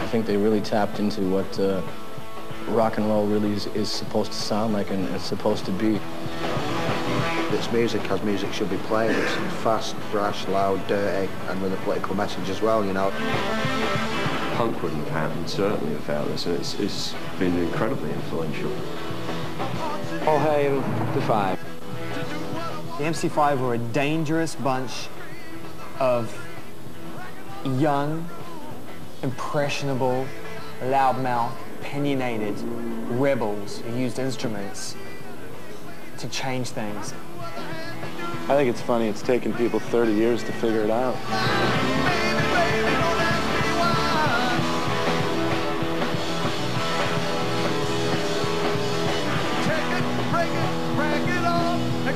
think they really tapped into what rock and roll really is supposed to sound like and it's supposed to be. It's music as music should be played. It's fast, brash, loud, dirty, and with a political message as well, you know. Punk wouldn't have happened, certainly, without this, and it's been incredibly influential. All hail the Five. The MC5 were a dangerous bunch of young, impressionable, loudmouth, opinionated rebels who used instruments to change things. I think it's funny it's taken people 30 years to figure it out.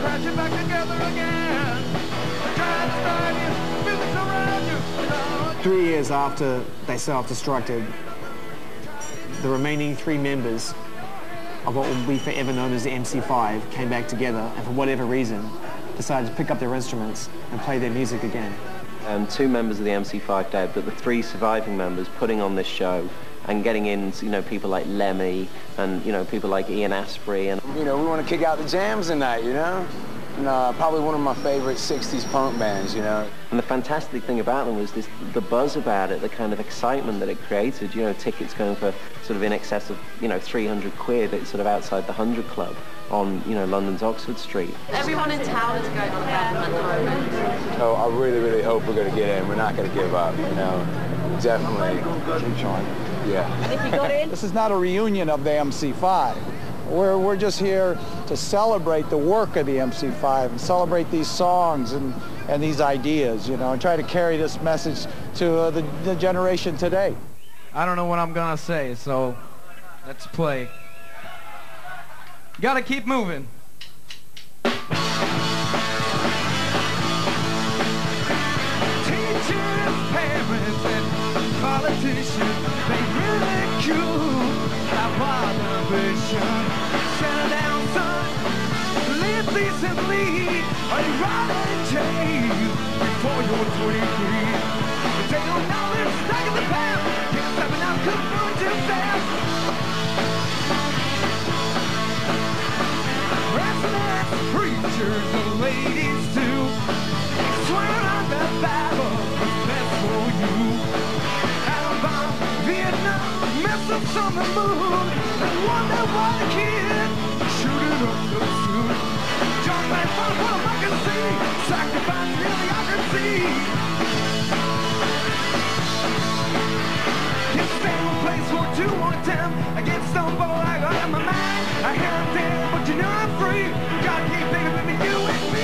Crash it back together again. 3 years after they self-destructed, the remaining 3 members of what will be forever known as the MC5 came back together and for whatever reason decided to pick up their instruments and play their music again. 2 members of the MC5 dead, but the 3 surviving members putting on this show and getting in, you know, people like Lemmy and, you know, people like Ian Astbury. And you know, we want to kick out the jams tonight, you know? And, probably one of my favorite 60s punk bands, you know? And the fantastic thing about them was the buzz about it, the kind of excitement that it created. You know, tickets going for sort of in excess of, you know, 300 quid. It's sort of outside the 100 Club on, you know, London's Oxford Street. Everyone in town is going on about them at the moment. So I really, really hope we're going to get in. We're not going to give up, you know? Definitely. Keep trying. Yeah. If you got in? This is not a reunion of the MC5. We're just here to celebrate the work of the MC5 and celebrate these songs and these ideas, you know, and try to carry this message to the generation today. I don't know what I'm gonna say, so let's play. Gotta keep moving. Teachers, parents, and politicians, they ridicule our ambition. Settle down, son. Live decently. Are you riding in chains before you're 23? But they don't know they're stuck in the past. Can't stop it now, couldn't move too fast. Presidents, preachers, and ladies too swear on the Bible was best for you. Alabama, Vietnam, missiles on the moon, and wonder why the kid shoot it up so soon. John Wayne, what I can see, sacrifice really I can see. Can't stand one place for 2 more times. I get stoned, boy, I got in my mind. I hear I'm dead, but you know I'm free. Gotta keep thinking with me, you and me.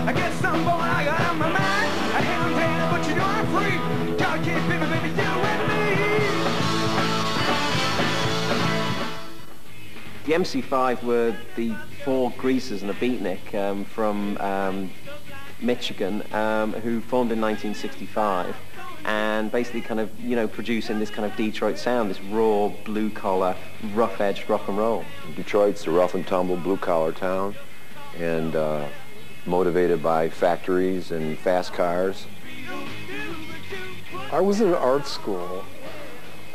I get some boy I got on my mind. I hate on pain, but you know I'm free. Gotta keep baby, baby, you and me. the MC5 were the 4 greasers and a beatnik from Michigan who formed in 1965 and basically kind of, you know, producing this kind of Detroit sound, this raw, blue-collar, rough-edged rock and roll. Detroit's a rough-and-tumble, blue-collar town, and motivated by factories and fast cars. I was in art school,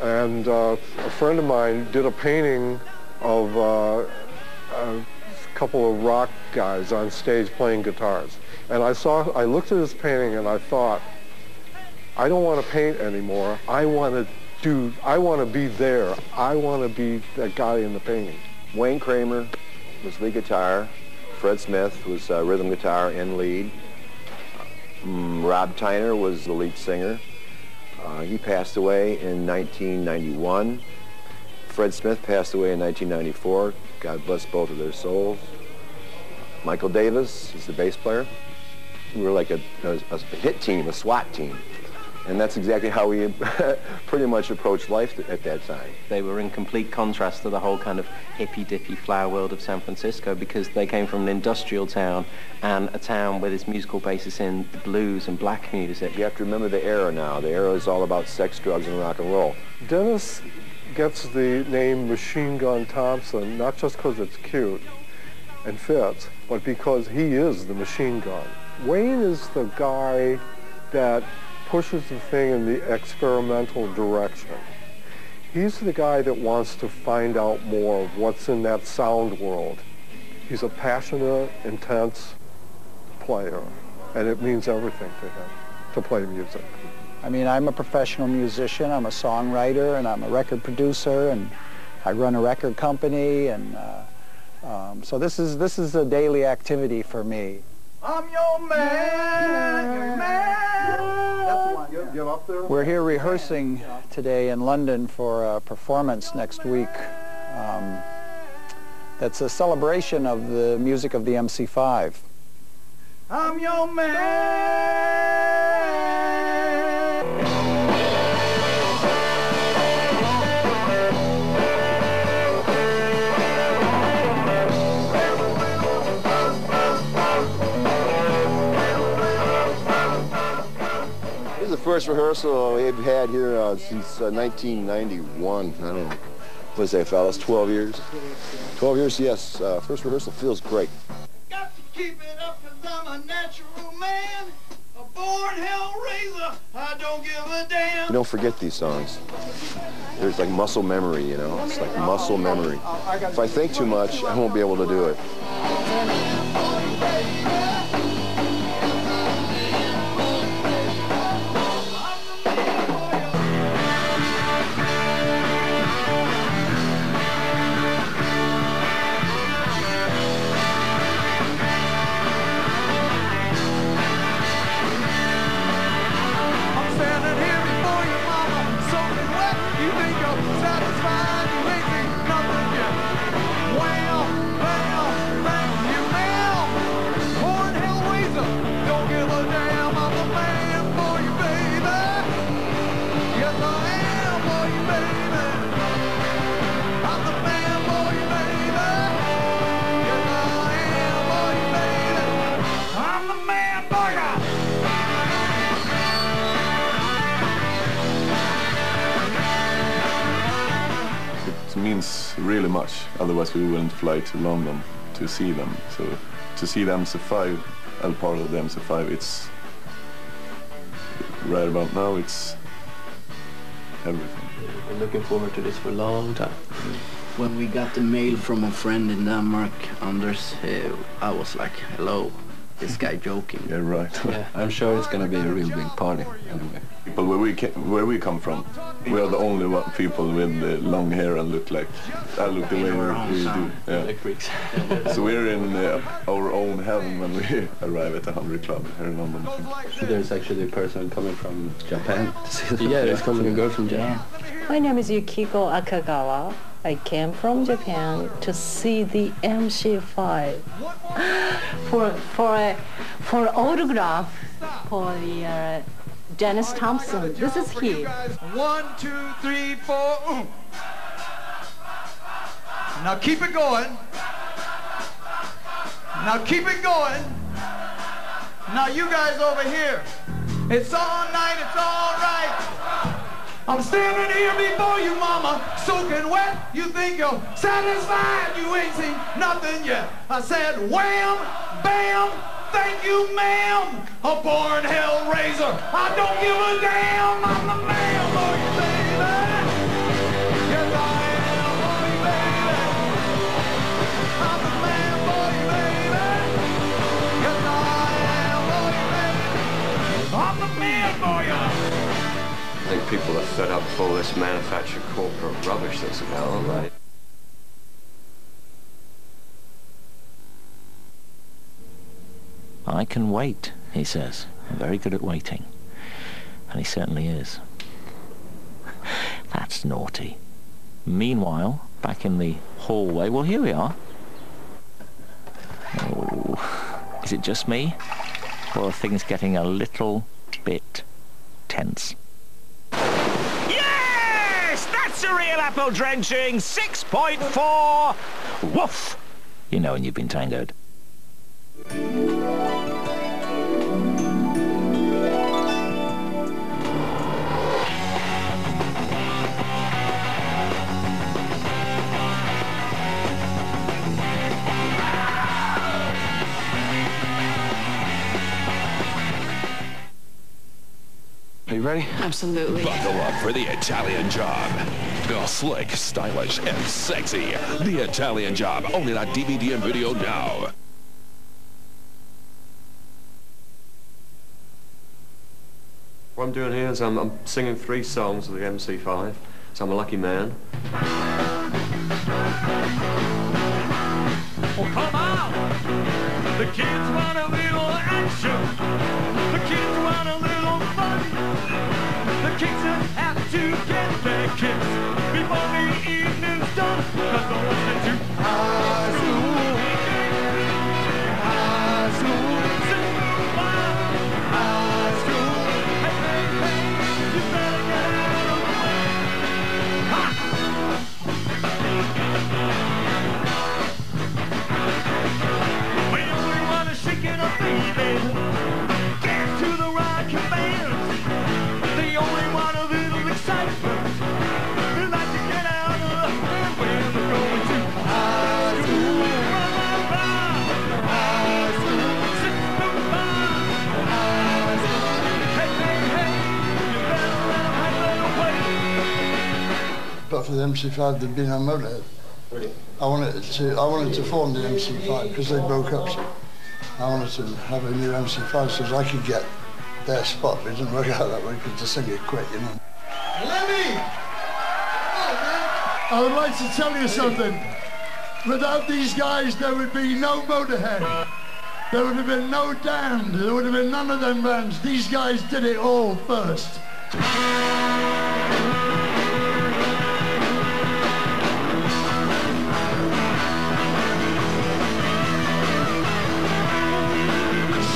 and a friend of mine did a painting of a couple of rock guys on stage playing guitars. And I looked at his painting and I thought, I don't want to paint anymore. I want to be there. I want to be that guy in the painting. Wayne Kramer was lead guitar. Fred Smith was rhythm guitar and lead. Rob Tyner was the lead singer. He passed away in 1991. Fred Smith passed away in 1994. God bless both of their souls. Michael Davis is the bass player. We were like a hit team, a SWAT team. And that's exactly how we pretty much approached life at that time. They were in complete contrast to the whole kind of hippy-dippy flower world of San Francisco, because they came from an industrial town and a town with its musical basis in the blues and black music. You have to remember the era now. The era is all about sex, drugs, and rock and roll. Dennis gets the name Machine Gun Thompson not just because it's cute and fits, but because he is the machine gun. Wayne is the guy that pushes the thing in the experimental direction. He's the guy that wants to find out more of what's in that sound world. He's a passionate, intense player, and it means everything to him to play music. I mean, I'm a professional musician, I'm a songwriter, and I'm a record producer, and I run a record company, and so this is a daily activity for me. I'm your man, your man. That's the one. You're up there? We're here rehearsing today in London for a performance next week. That's a celebration of the music of the MC5. I'm your man. This is the first rehearsal we've had here since 1991. I don't know. What is that, fellas? 12 years? 12 years, yes. First rehearsal feels great. Got to keep it up 'cause I'm a natural man. A born hellraiser. I don't give a damn. You don't forget these songs. There's like muscle memory, you know? It's like muscle memory. If I think too much, I won't be able to do it. Means really much, otherwise we wouldn't fly to London to see them. So to see the MC5 as part of the MC5, it's right about now, it's everything. We've been looking forward to this for a long time. When we got the mail from a friend in Denmark, Anders, I was like, hello, this guy joking. Yeah, right. Yeah, I'm sure it's gonna be a real big party anyway. But where we come from, we are the only people with long hair and look like the way we do. Yeah. So we're in our own heaven when we arrive at the 100 Club here in London. There's actually a person coming from Japan to see them. Yeah, there's coming a girl from Japan. My name is Yukiko Akagawa. I came from Japan to see the MC5 for autograph for the Dennis Thompson. This is he. 1, 2, 3, 4. Ooh. Now keep it going. Now keep it going. Now you guys over here. It's all night, it's all right. I'm standing here before you, mama, soaking wet. You think you're satisfied, you ain't seen nothing yet. I said, wham, bam, thank you, ma'am. A born hellraiser, I don't give a damn. I'm the man for you, baby. Yes, I am for you, baby. I'm the man for you, baby. Yes, I am for you, baby. I'm the man for you. I think people are fed up with all this manufactured corporate rubbish that's about, aren't they? I can wait, he says. I'm very good at waiting. And he certainly is. That's naughty. Meanwhile, back in the hallway, well, here we are. Oh, is it just me? Well, things getting a little bit tense. Yes! That's a real apple drenching! 6.4! Woof! You know when you've been tangoed. Are you ready? Absolutely. Buckle up for the Italian Job. Oh, slick, stylish, and sexy. The Italian Job, only on DVD and video now. What I'm doing here is I'm singing 3 songs of the MC5, so I'm a lucky man. Oh, come on! The kids want a little action. The kids want a little fun. The kids have to get their kicks before the evening's done. 'Cause they're listening to high school. High school. High school. Hey, hey, hey, you better get out of the way. Ha! We only want to shake it up, baby. Dance to the rockin' band. They only want a little excitement. They like to get out of the band when they're going to high school. High school. High school. Hey, hey, hey, you better let them have their way. But for the MC5, there'd been no Motorhead. I wanted to form the MC5 because they broke up. So I wanted to have a new MC5 so I could get their spot. But it didn't work out that way because to sing it quick, you know. Lemmy! I would like to tell you something. Without these guys, there would be no Motorhead. There would have been no Damned. There would have been none of them bands. These guys did it all first.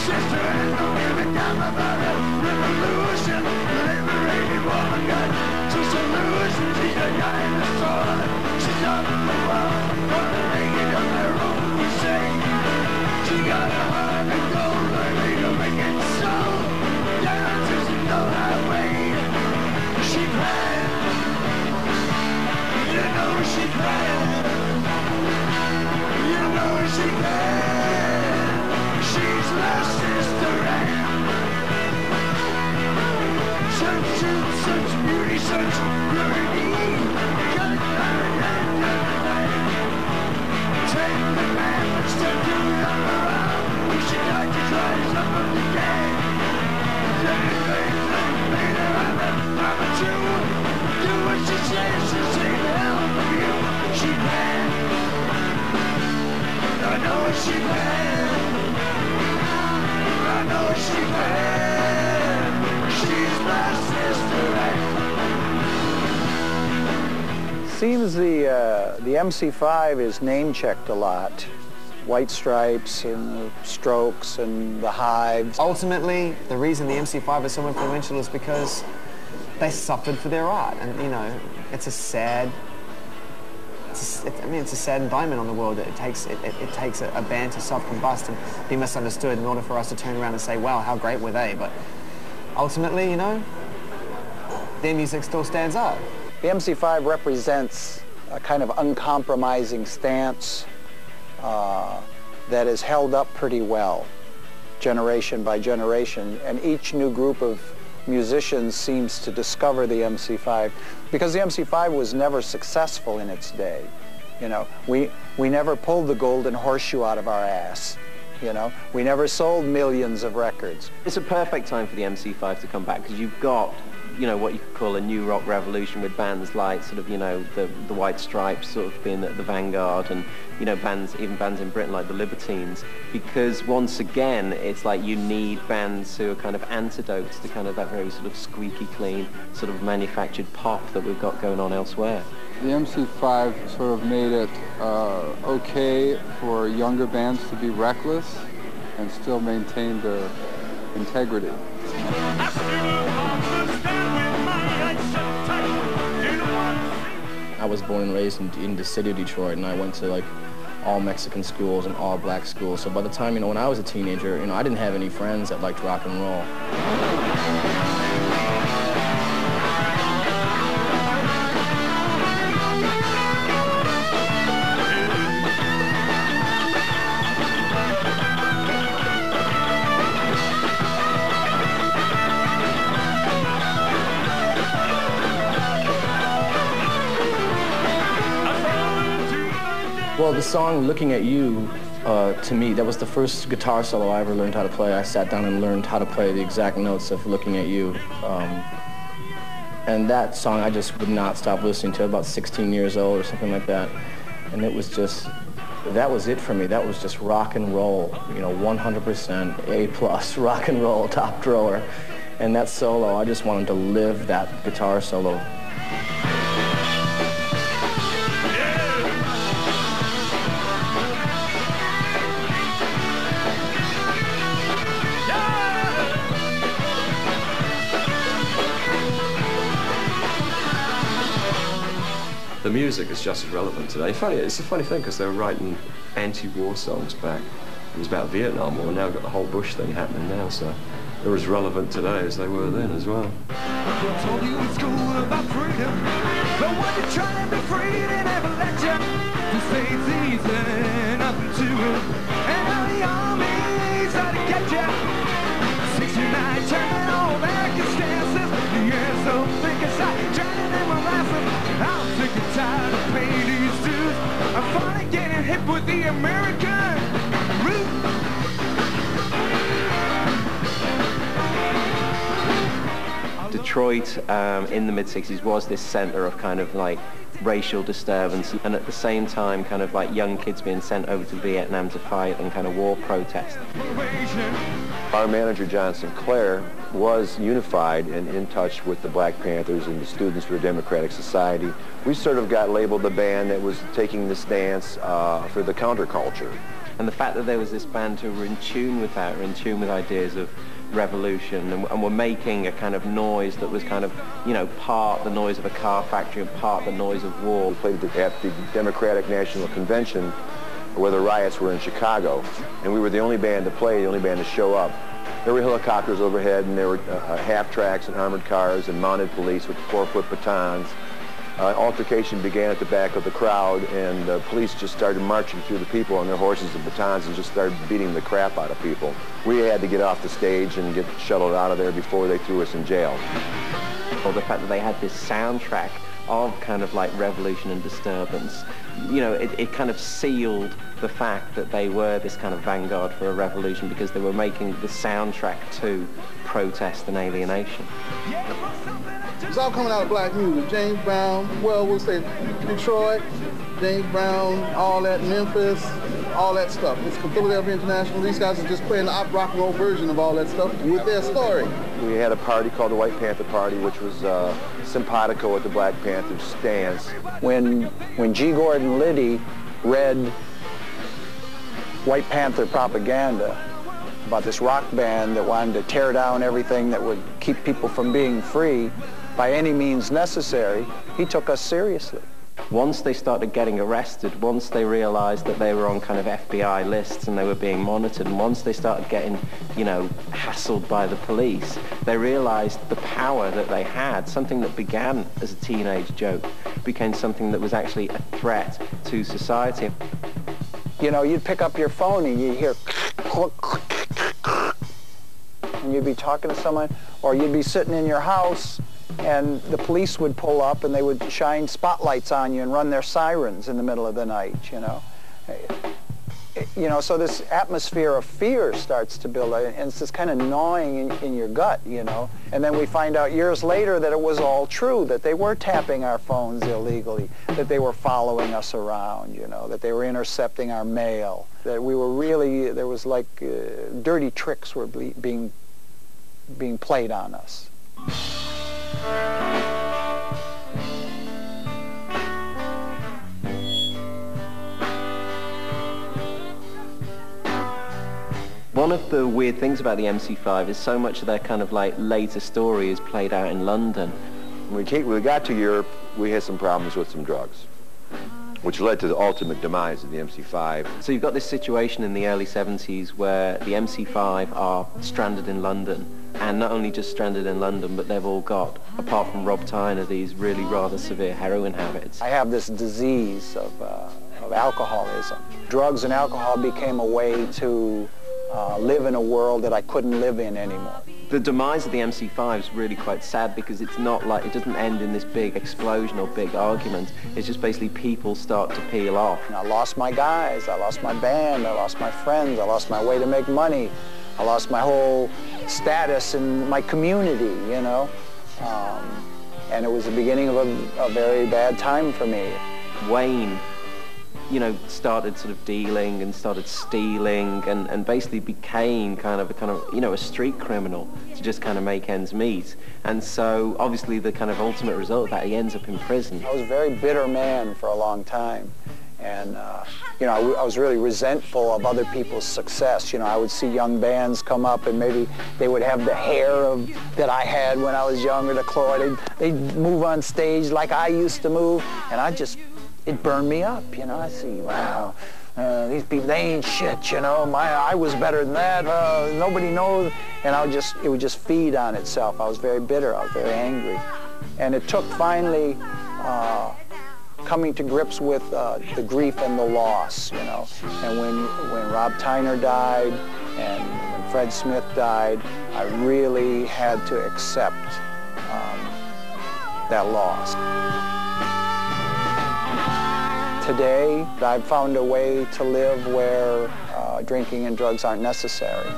Sister, and don't give a damn about it. Revolution, liberated woman, to solution, she's a dinosaur. She's up in the world, gonna make it on her own, we say. She got a heart of gold, learning to make it so. Dances in the highway. She ran, you know she ran. You know she ran. She's my sister Anne. Such beauty, such purity. Good night and take the man that's to do them around. We should like to try some of the dead. Anything that made her have a mama too. Do what she says, she'll take help of you. She ran. I know she ran. I know she ran. She's my sister Anne. Seems the MC5 is name-checked a lot. White Stripes and the Strokes and the Hives. Ultimately, the reason the MC5 is so influential is because they suffered for their art, and you know, it's a sad. It's a sad indictment on the world that it takes a band to self-combust and be misunderstood in order for us to turn around and say, wow, how great were they? But ultimately, you know, their music still stands up. The MC5 represents a kind of uncompromising stance that is held up pretty well, generation by generation, and each new group of musicians seems to discover the MC5 because the MC5 was never successful in its day. You know, we never pulled the golden horseshoe out of our ass. You know, we never sold millions of records. It's a perfect time for the MC5 to come back because you've got, you know, what you could call a new rock revolution with bands like sort of, you know, the White Stripes sort of being at the vanguard, and, you know, even bands in Britain like the Libertines, because once again it's like you need bands who are kind of antidotes to kind of that very sort of squeaky clean sort of manufactured pop that we've got going on elsewhere. The MC5 sort of made it okay for younger bands to be reckless and still maintain their integrity. I was born and raised in the city of Detroit, and I went to like all Mexican schools and all black schools. So by the time, when I was a teenager, I didn't have any friends that liked rock and roll. Well, the song Looking at You, to me, that was the first guitar solo I ever learned how to play. I sat down and learned how to play the exact notes of Looking at You. And that song I just would not stop listening to, about 16 years old or something like that. And it was just, that was it for me. That was just rock and roll, 100% A+ rock and roll, top drawer. And that solo, I just wanted to live that guitar solo. The music is just as relevant today. It's a funny thing because they were writing anti-war songs back. It was about Vietnam War. Now we've got the whole Bush thing happening now, so they're as relevant today as they were then as well. I told you in school about freedom, but when you're trying to be free, they never let you. To say it's easy, nothing to it, and how the army's out to get you. 69 turning all back your stances. Yeah, so think aside, drowning in molasses. I'm sick and tired of paying these dues. I'm finally getting hip with the American route. Detroit in the mid-60s was this center of kind of like racial disturbance, and at the same time kind of like young kids being sent over to Vietnam to fight and kind of war protest. Our manager, John Sinclair, was unified and in touch with the Black Panthers and the Students for a Democratic Society. We sort of got labeled the band that was taking the stance for the counterculture. And the fact that there was this band who were in tune with that, were in tune with ideas of revolution, and were making a kind of noise that was kind of, part the noise of a car factory and part the noise of war. We played at the Democratic National Convention where the riots were in Chicago, and we were the only band to play, the only band to show up. There were helicopters overhead, and there were half-tracks and armored cars and mounted police with 4-foot batons. Altercation began at the back of the crowd, and the police just started marching through the people on their horses and batons and just started beating the crap out of people. We had to get off the stage and get shuttled out of there before they threw us in jail. Or the fact that they had this soundtrack of kind of like revolution and disturbance, it kind of sealed the fact that they were this kind of vanguard for a revolution, because they were making the soundtrack to protest and alienation. It's all coming out of black music. James Brown, well, we'll say Detroit, James Brown, all that, Memphis, all that stuff. It's Philadelphia International. These guys are just playing the rock and roll version of all that stuff with their story. We had a party called the White Panther Party, which was simpatico at the Black Panthers' stance. When G. Gordon Liddy read White Panther propaganda about this rock band that wanted to tear down everything that would keep people from being free by any means necessary, he took us seriously. Once they started getting arrested, once they realized that they were on kind of FBI lists and they were being monitored, and once they started getting, hassled by the police, they realized the power that they had. Something that began as a teenage joke became something that was actually a threat to society. You'd pick up your phone and you'd hear and you'd be talking to someone, or you'd be sitting in your house and the police would pull up and they would shine spotlights on you and run their sirens in the middle of the night, so this atmosphere of fear starts to build, and it's this kind of gnawing in your gut, And then we find out years later that it was all true, that they were tapping our phones illegally, that they were following us around, that they were intercepting our mail, that we were really, there was like dirty tricks were being played on us. One of the weird things about the MC5 is so much of their kind of like later story is played out in London. When we got to Europe, we had some problems with some drugs, which led to the ultimate demise of the MC5. So you've got this situation in the early 70s where the MC5 are stranded in London, and not only just stranded in London, but they've all got, apart from Rob Tyner, these really rather severe heroin habits. I have this disease of alcoholism. Drugs and alcohol became a way to live in a world that I couldn't live in anymore. The demise of the MC5 is really quite sad because it's not like, it doesn't end in this big explosion or big argument. It's just basically people start to peel off. And I lost my guys, I lost my band, I lost my friends, I lost my way to make money, I lost my whole status in my community, you know. And it was the beginning of a very bad time for me. Wayne, you know, started sort of dealing and started stealing and basically became kind of, you know, a street criminal to just kind of make ends meet. And so obviously the kind of ultimate result of that, he ends up in prison. I was a very bitter man for a long time. And, you know, I was really resentful of other people's success. You know, I would see young bands come up and maybe they would have the hair that I had when I was younger, the clothes. They'd move on stage like I used to move, and it burned me up, you know. I see, wow, these people, they ain't shit, you know. I was better than that. Nobody knows. And it would just feed on itself. I was very bitter. I was very angry. And it took finally coming to grips with the grief and the loss, you know. And when Rob Tyner died and when Fred Smith died, I really had to accept that loss. Today, I've found a way to live where drinking and drugs aren't necessary.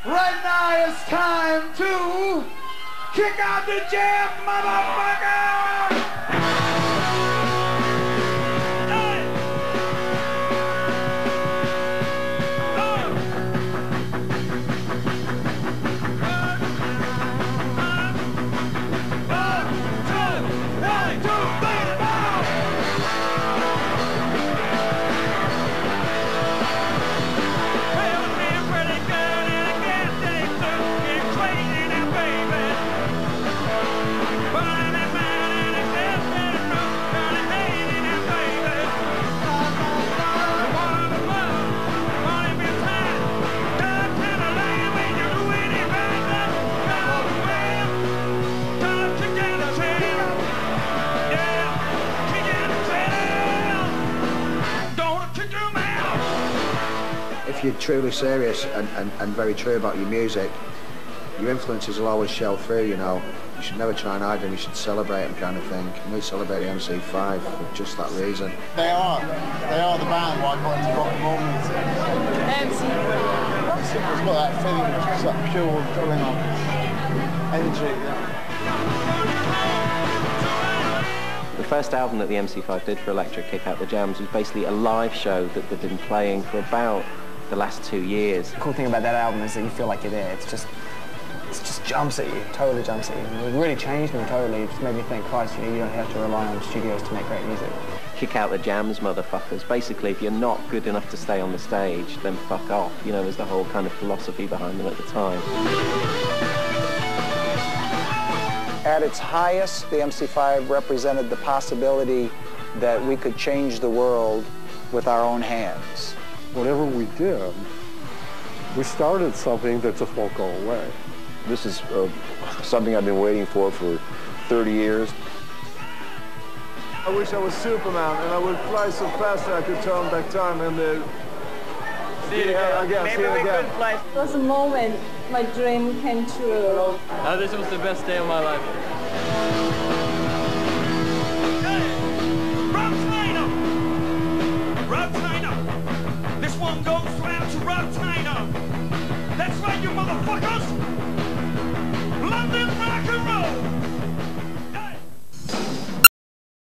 Right now it's time to kick out the jam, motherfucker! If you're truly serious and very true about your music, your influences will always show through, you know. You should never try and hide them, you should celebrate them, kind of thing. And we celebrate the MC5 for just that reason. They are the band why I got into rock and roll music. MC5. It's got that feeling, it's that pure, adrenaline energy. The first album that the MC5 did for Electric Kick Out the Jams was basically a live show that they'd been playing for about the last 2 years. The cool thing about that album is that you feel like you're there. It just jumps at you, totally jumps at you. It really changed me totally. It just made me think, Christ, you know, you don't have to rely on studios to make great music. Kick out the jams, motherfuckers. Basically, if you're not good enough to stay on the stage, then fuck off. You know, was the whole kind of philosophy behind them at the time. At its highest, the MC5 represented the possibility that we could change the world with our own hands. Whatever we did, we started something that just won't go away. This is something I've been waiting for 30 years. I wish I was Superman and I would fly so fast that I could turn back time and see it again. Maybe we could fly. It was a moment my dream came true. This was the best day of my life.